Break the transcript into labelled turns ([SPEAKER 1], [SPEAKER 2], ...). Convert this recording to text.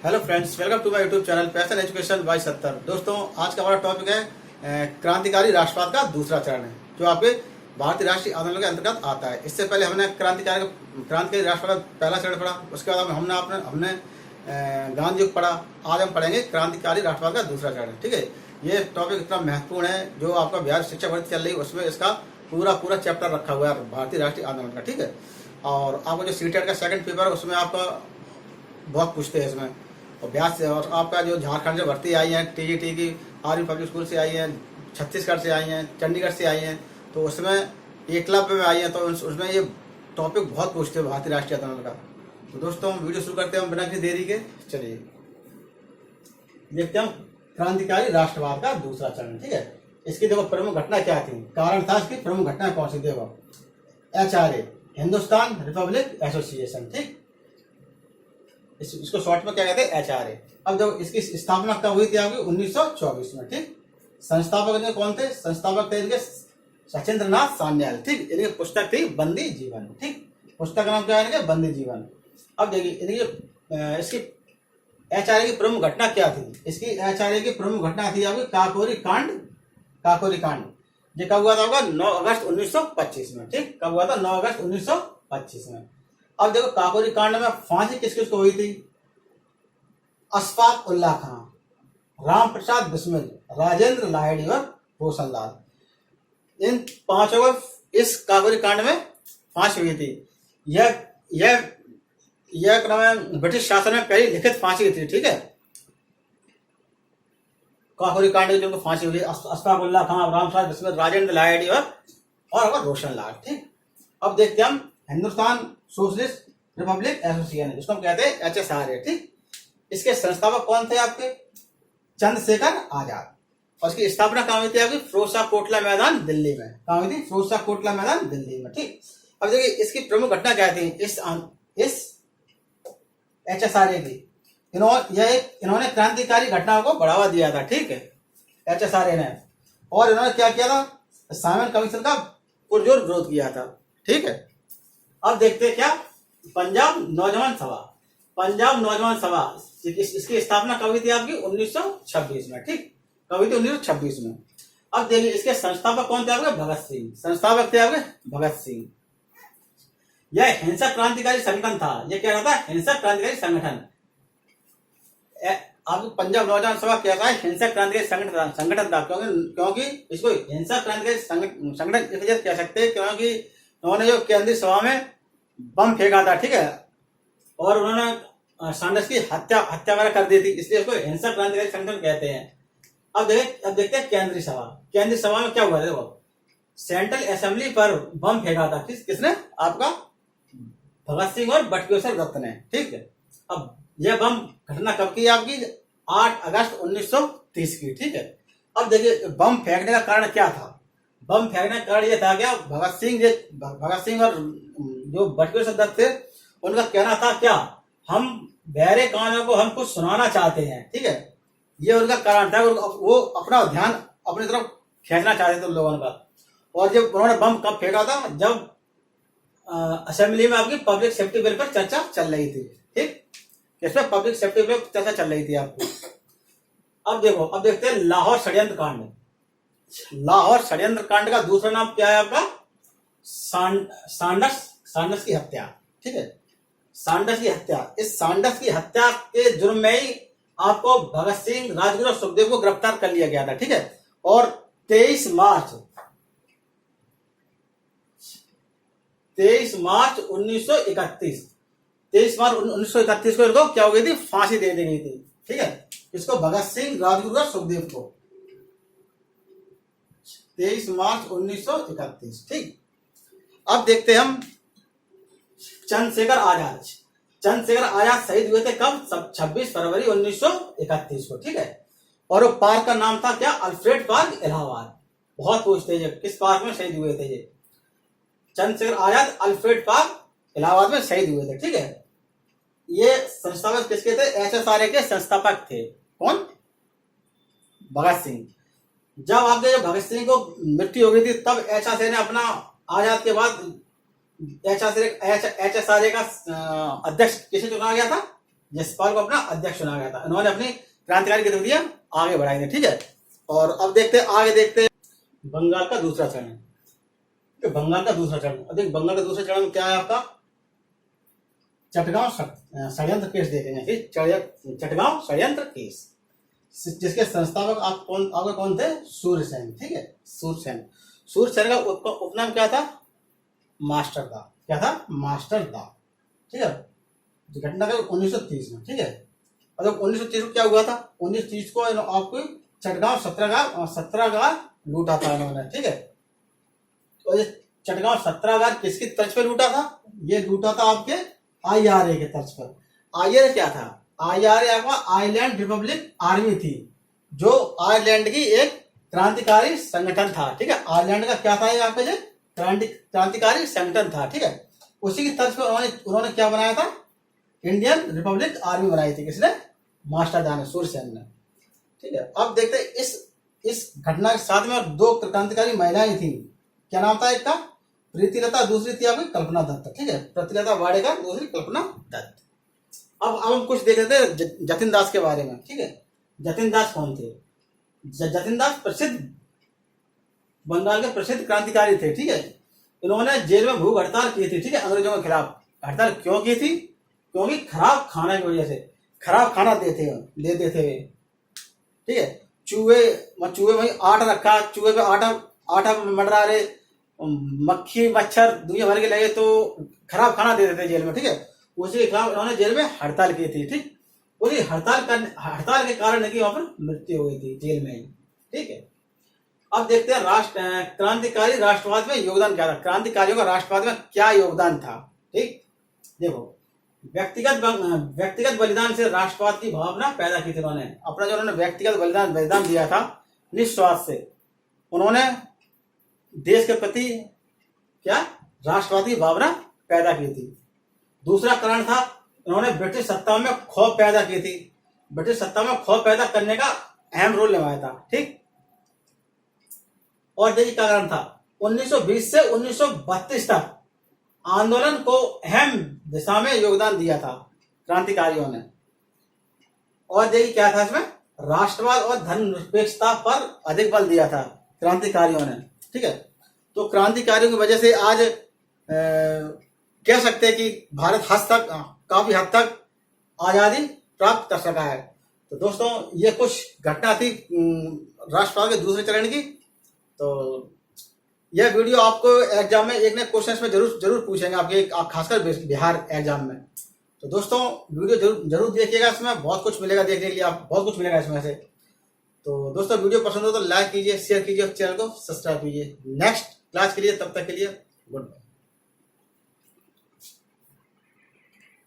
[SPEAKER 1] Hello friends, welcome to my YouTube channel passion education by 70। दोस्तों, आज का हमारा टॉपिक है क्रांतिकारी राष्ट्रवाद का दूसरा चरण है, जो आपके भारतीय राष्ट्रीय आंदोलन के अंतर्गत आता है। इससे पहले हमने क्रांतिकारी राष्ट्रवाद पहला चरण पढ़ा, उसके बाद हमने गांधी युग पढ़ा। आज हम पढ़ेंगे क्रांतिकारी राष्ट्रवाद का दूसरा चरण। ठीक है, ये टॉपिक इतना महत्वपूर्ण है, जो आपका बिहार शिक्षा भर्ती चल रही है उसमें इसका पूरा चैप्टर रखा हुआ है भारतीय राष्ट्रीय आंदोलन का। ठीक है, और आपको जो सीटेट का सेकंड पेपर है उसमें आपका बहुत पूछते हैं इसमें। और बिहार से और आपका जो झारखंड से भर्ती आई है टीजीटी की, आर्मी पब्लिक स्कूल से आई है, छत्तीसगढ़ से आई हैं, चंडीगढ़ से आई हैं, तो उसमें एकलव्य में आई हैं, तो उसमें ये टॉपिक बहुत पूछते हैं भारतीय राष्ट्रीय आंदोलन का। तो दोस्तों, हम वीडियो शुरू करते हैं बिना किसी देरी के। चलिए देखते हैं क्रांतिकारी राष्ट्रवाद का दूसरा चरण। ठीक है, इसकी देखो प्रमुख घटना क्या थी, कारण था इसकी प्रमुख घटना कौन सी। देखो, HRA, हिंदुस्तान रिपब्लिक एसोसिएशन। ठीक, इसको शॉर्ट में क्या कहते हैं, HRA। अब जब इसकी स्थापना कब हुई थी आपकी 1924 में। ठीक, संस्थापक इनके कौन थे, संस्थापक थे इनके सचिंद्र नाथ सान्याल। ठीक, इनकी पुस्तक थी बंदी जीवन। ठीक, पुस्तक का नाम क्या है इनके, बंदी जीवन। अब देखिए इनकी इसकी HRA की प्रमुख घटना क्या थी। इसकी HRA की प्रमुख घटना थी आपकी काकोरी कांड। ये कब हुआ था आपका, 9 अगस्त 1925 में। ठीक, कब हुआ था, 9 अगस्त 1925 में। अब देखो, काकोरी कांड में फांसी किस किस को हुई थी, अशफाक उल्लाह खां, राम प्रसाद बिस्मिल, राजेंद्र लाहिड़ी और रोशन लाल। इन पांचों को इस काकोरी कांड में फांसी हुई थी। यह ब्रिटिश शासन में पहली लिखित फांसी थी। ठीक है, काकोरी कांड जिनको फांसी हुई, अशफाक उल्लाह खां, राम प्रसाद बिस्मिल, राजेंद्र लाहिड़ी और रोशन लाल। ठीक, अब देखते हैं हम हिंदुस्तान सोशलिस्ट रिपब्लिक एसोसिएशन, जिसको हम कहते हैं HSRA। ठीक, इसके संस्थापक कौन थे आपके, चंद्रशेखर आजाद। और इसकी स्थापना कहाँ हुई थी आपकी, फिरोजशाह कोटला मैदान दिल्ली में। कहाँ हुई थी, फिरोजशाह कोटला मैदान दिल्ली में। ठीक, अब देखिए इसकी प्रमुख घटना क्या थी इस HSRA की। इन्होंने क्रांतिकारी घटनाओं को बढ़ावा दिया था। ठीक है, HSRA ने, और इन्होंने क्या किया था, साइमन कमीशन का पुरजोर विरोध किया था। ठीक है, अब देखते हैं क्या, पंजाब नौजवान सभा। इसकी स्थापना कब हुई थी आपकी 1926 में। ठीक, कब हुई थी 1926 में। अब देखिए इसके संस्थापक कौन थे आपके, भगत सिंह। यह हिंसक क्रांतिकारी संगठन था। यह क्या रहता है, हिंसक क्रांतिकारी संगठन। आपको पंजाब नौजवान सभा क्या था, हिंसक क्रांतिकारी संगठन था। क्योंकि इसको हिंसक क्रांतिकारी संगठन इस वजह से कह सकते हैं क्योंकि उन्होंने जो केंद्रीय सभा में बम फेंका था। ठीक है, और उन्होंने सांडर्स की हत्या वगैरह कर दी थी, इसलिए उसको हिंसक क्रांतिकारी संगठन कहते हैं। अब देखते हैं केंद्रीय सभा में क्या हुआ। देखो, सेंट्रल असेंबली पर बम फेंका था किसने, आपका भगत सिंह और बटुकेश्वर दत्त ने। ठीक है, अब यह बम घटना कब की आपकी, 8 अगस्त 1930 की। ठीक है, अब देखिए बम फेंकने का कारण क्या था। बम फेंकने का कारण यह था क्या, भगत सिंह और जो बटुकेश्वर दत्त थे, उनका कहना था क्या, हम बहरे कानों को हम कुछ सुनाना चाहते हैं। ठीक है, ये उनका कारण था। वो अपना ध्यान अपनी तरफ खींचना चाहते थे उन लोगों का। और जब उन्होंने बम कब फेंका था, जब असेंबली में आपकी पब्लिक सेफ्टी बिल पर चर्चा चल रही थी। ठीक, इसमें पब्लिक सेफ्टी बिल पर चर्चा चल रही थी आपको। अब देखते हैं लाहौर षड्यंत्र कांड। लाहौर षड्यंत्र कांड का दूसरा नाम क्या है आपका, सांडर्स की हत्या। ठीक है, सांडर्स की हत्या। इस सांडर्स की हत्या के जुर्म में ही आपको भगत सिंह, राजगुरु और सुखदेव को गिरफ्तार कर लिया गया था। ठीक है, और 23 मार्च 1931 को इनको क्या हो गई थी, फांसी दे दी गई थी। ठीक है, इसको भगत सिंह, राजगुरु और सुखदेव को 23 मार्च 1931। ठीक, अब देखते हैं हम चंद्रशेखर आजाद शहीद हुए थे कब, 26 फरवरी 1931 को। ठीक है, और वो पार्क का नाम था क्या, अल्फ्रेड पार्क इलाहाबाद। बहुत पूछते हैं किस पार्क में शहीद हुए थे ये, चंद्रशेखर आजाद अल्फ्रेड पार्क इलाहाबाद में शहीद हुए थे। ठीक है, ये संस्थापक किसके थे, HSRA के संस्थापक थे। कौन, भगत सिंह। जब आपके जो भगत सिंह को मृत्यु हो गई थी, तब HSRA ने अपना आजाद के बाद HSRA का अध्यक्ष किसे चुना गया था, यशपाल को अपना अध्यक्ष चुना गया था। इन्होंने अपनी क्रांतिकारी गतिविधियां आगे बढ़ाई थी। ठीक है, और अब आगे देखते बंगाल का दूसरा चरण। तो बंगाल का दूसरा चरण, बंगाल का दूसरा चरण में क्या है आपका, चटगांव षड्यंत्र केस देखेंगे। चटगांव षड्यंत्र केस, जिसके संस्थापक आपके कौन थे, सूर्यसेन। ठीक है, सूर्यसेन का उपनाम क्या था, मास्टर दा। क्या था, मास्टर दा। ठीक है, घटना का 1930 में। ठीक है, और जब 1930 को क्या हुआ था, 1930 को आपको चटगांव 17 लूटा था इन्होंने। ठीक है, तो ये चटगांव 17 किसकी तर्ज पर लूटा था, ये लूटा था आपके IRA के तर्ज पर। IRA क्या था, IRA आपका आयरलैंड रिपब्लिक आर्मी थी, जो आयरलैंड की एक क्रांतिकारी संगठन था। ठीक है, आयरलैंड का क्या था ये आपके जो क्रांतिकारी संगठन था। ठीक है, उसी की तर्ज पर उन्होंने क्या बनाया था, इंडियन रिपब्लिक आर्मी बनाई थी। किसने, मास्टर दा ने, सूर्यसेन ने। ठीक है, अब देखते हैं इस घटना के साथ में और 2 क्रांतिकारी महिलाएं थी। क्या नाम था एक का, प्रीतिलता, दूसरी थी आपकी कल्पना दत्त। ठीक है, प्रीतिलता वाडेकर, दूसरी कल्पना दत्त। अब हम कुछ देख लेते हैं जतिन दास के बारे में। ठीक है, जतिन दास कौन थे, जतिन दास प्रसिद्ध बंगाल के प्रसिद्ध क्रांतिकारी थे। ठीक है, इन्होंने जेल में भूख हड़ताल की थी। ठीक है, अंग्रेजों के खिलाफ हड़ताल क्यों की थी, क्योंकि खराब खाने की वजह से, खराब खाना लेते थे। ठीक है, चूहे भाई आटा रखा, चूहे पे आटा मंडरा रहे, मक्खी मच्छर दुनिया भर के लगे, तो खराब खाना देते थे जेल में। ठीक है, उसी के खिलाफ उन्होंने जेल में हड़ताल की थी। ठीक, उसी हड़ताल के कारण की वहां पर मृत्यु हुई थी जेल में ही। ठीक है, अब देखते हैं क्रांतिकारी राष्ट्रवाद में योगदान क्या था, क्रांतिकारियों का राष्ट्रवाद में क्या योगदान था। ठीक, देखो, व्यक्तिगत बलिदान से राष्ट्रवाद की भावना पैदा की थी उन्होंने। अपना जो उन्होंने व्यक्तिगत बलिदान दिया था, निस्वार्थ से उन्होंने देश के प्रति क्या, राष्ट्रवाद की भावना पैदा की थी। दूसरा कारण था, उन्होंने ब्रिटिश सत्ता में खौफ पैदा की थी। ब्रिटिश सत्ता में खौफ पैदा करने का अहम रोल निभाया था। ठीक, और देखिए क्या कारण था, 1920 से 1932 तक आंदोलन को अहम दिशा में योगदान दिया था क्रांतिकारियों ने। और देखिए क्या था इसमें, राष्ट्रवाद और धर्मनिरपेक्षता पर अधिक बल दिया था क्रांतिकारियों ने। ठीक है, तो क्रांतिकारियों की वजह से आज कह सकते हैं कि भारत काफी हद तक आजादी प्राप्त कर सका है। तो दोस्तों, ये कुछ घटना थी राष्ट्रवाद के दूसरे चरण की। तो यह वीडियो आपको एग्जाम में एक न क्वेश्चन में जरूर पूछेंगे आपके, खासकर बिहार एग्जाम में। तो दोस्तों, वीडियो जरूर देखिएगा, इसमें बहुत कुछ मिलेगा देखने के लिए, आप बहुत कुछ मिलेगा इसमें से। तो दोस्तों, वीडियो पसंद हो तो लाइक कीजिए, शेयर कीजिए और चैनल को सब्सक्राइब कीजिए। नेक्स्ट क्लास के लिए, तब तक के लिए गुड बाय।